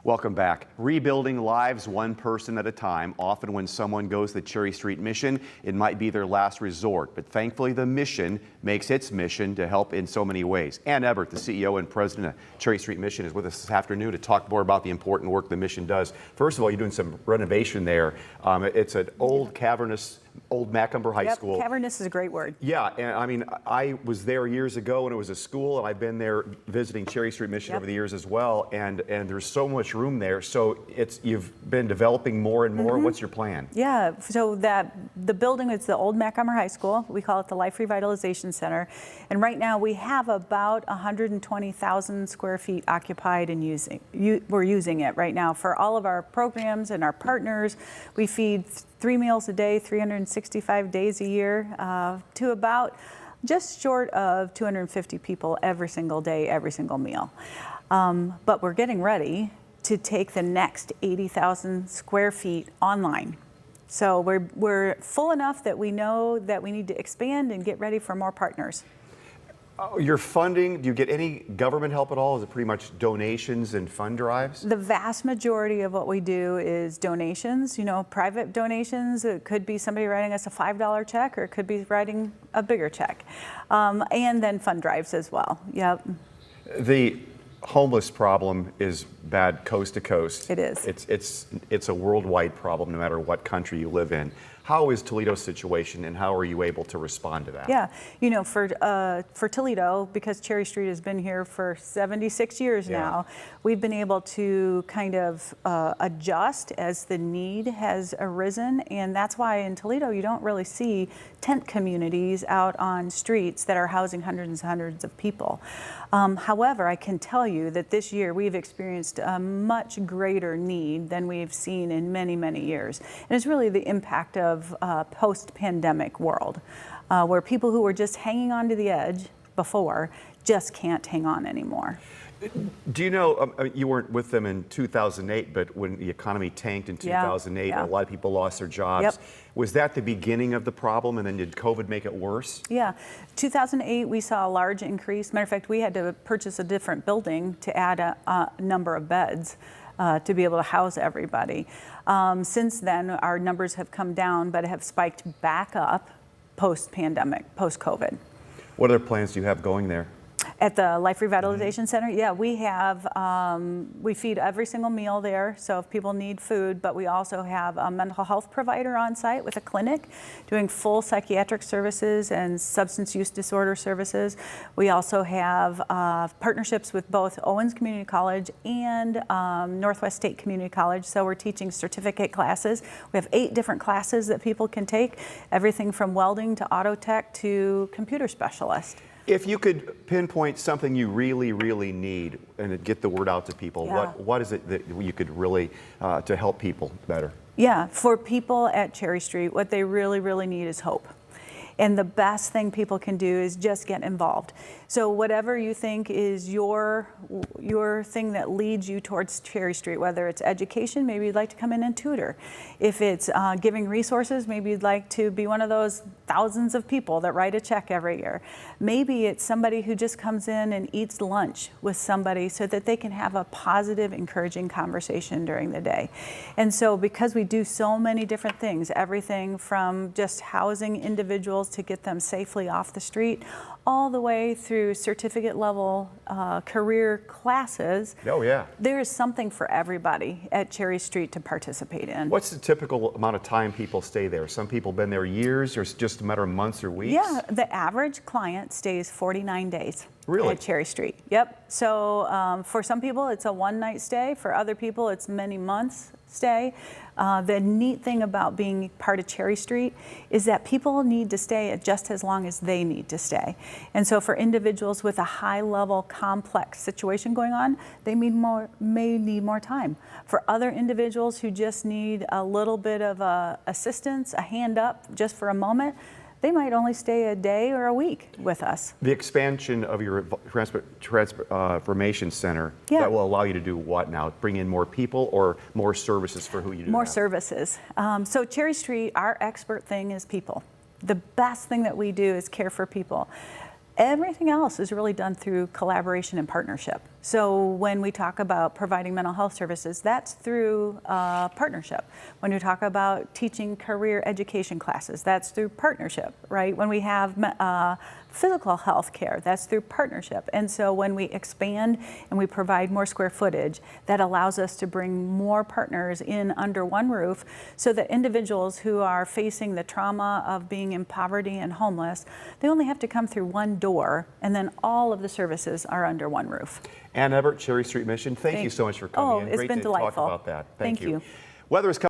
Welcome back. Rebuilding lives one person at a time. Often when someone goes the Cherry Street mission, it might be their last resort. But thankfully, the mission makes its mission to help in so many ways. Ann Ebbert, the CEO and president of Cherry Street Mission, is with us this afternoon to talk more about the important work the mission does. First of all, you're doing some renovation there. It's an old cavernous old Macomber High School. Cavernous is a great word. Yeah, and I mean, I was there years ago when it was a school, and I've been there visiting Cherry Street Mission over the years as well, and there's so much room there. So you've been developing more and more. What's your plan? Yeah, so the building is the old Macomber High School. We call it the Life Revitalization Center. And right now we have about 120,000 square feet occupied and we're using it right now for all of our programs and our partners. We feed 3 meals a day, 365 days a year, to about just short of 250 people every single day, every single meal. But we're getting ready to take the next 80,000 square feet online. So we're full enough that we know that we need to expand and get ready for more partners. Your funding, do you get any government help at all? Is it pretty much donations and fund drives? The vast majority of what we do is donations, private donations. It could be somebody writing us a $5 check, or it could be writing a bigger check. And then fund drives as well. Yep. The homeless problem is bad coast to coast. It is. It's a worldwide problem no matter what country you live in. How is Toledo's situation, and how are you able to respond to that? Yeah, for Toledo, because Cherry Street has been here for 76 years now, we've been able to kind of adjust as the need has arisen, and that's why in Toledo you don't really see tent communities out on streets that are housing hundreds and hundreds of people. However, I can tell you that this year we've experienced a much greater need than we've seen in many, many years. And it's really the impact of post-pandemic world, where people who were just hanging on to the edge before just can't hang on anymore. Do you know, you weren't with them in 2008, but when the economy tanked in 2008, a lot of people lost their jobs. Was that the beginning of the problem, and then did COVID make it worse? Yeah, 2008 we saw a large increase. Matter of fact, we had to purchase a different building to add a number of beds to be able to house everybody. Since then, our numbers have come down, but have spiked back up post-pandemic, post-COVID. What other plans do you have going there? At the Life Revitalization Center, yeah, we have, we feed every single meal there, so if people need food, but we also have a mental health provider on site with a clinic doing full psychiatric services and substance use disorder services. We also have partnerships with both Owens Community College and Northwest State Community College, so we're teaching certificate classes. We have 8 different classes that people can take, everything from welding to auto tech to computer specialist. If you could pinpoint something you really, really need and get the word out to people, what is it that you could really, to help people better? Yeah, for people at Cherry Street, what they really, really need is hope. And the best thing people can do is just get involved. So whatever you think is your thing that leads you towards Cherry Street, whether it's education, maybe you'd like to come in and tutor. If it's giving resources, maybe you'd like to be one of those thousands of people that write a check every year. Maybe it's somebody who just comes in and eats lunch with somebody so that they can have a positive, encouraging conversation during the day. And so because we do so many different things, everything from just housing individuals to get them safely off the street, all the way through certificate level career classes. Oh yeah. There is something for everybody at Cherry Street to participate in. What's the typical amount of time people stay there? Some people have been there years, or it's just a matter of months or weeks? Yeah, the average client stays 49 days. Really? At Cherry Street. Yep. So for some people it's a one-night stay. For other people it's many months stay. The neat thing about being part of Cherry Street is that people need to stay just as long as they need to stay. And so for individuals with a high-level complex situation going on, they may need more time. For other individuals who just need a little bit of assistance, a hand up just for a moment, they might only stay a day or a week with us. The expansion of your transformation center, that will allow you to do what now? Bring in more people or more services for who you do? More services. So Cherry Street, our expert thing is people. The best thing that we do is care for people. Everything else is really done through collaboration and partnership. So when we talk about providing mental health services, that's through partnership. When we talk about teaching career education classes, that's through partnership, right? When we have physical health care, that's through partnership. And so when we expand and we provide more square footage, that allows us to bring more partners in under one roof so that individuals who are facing the trauma of being in poverty and homeless, they only have to come through one door, and then all of the services are under one roof. Ann Ebbert, Cherry Street Mission, thank you so much for coming in. It's Great been to delightful. talk about that. Thank you. Weather is coming.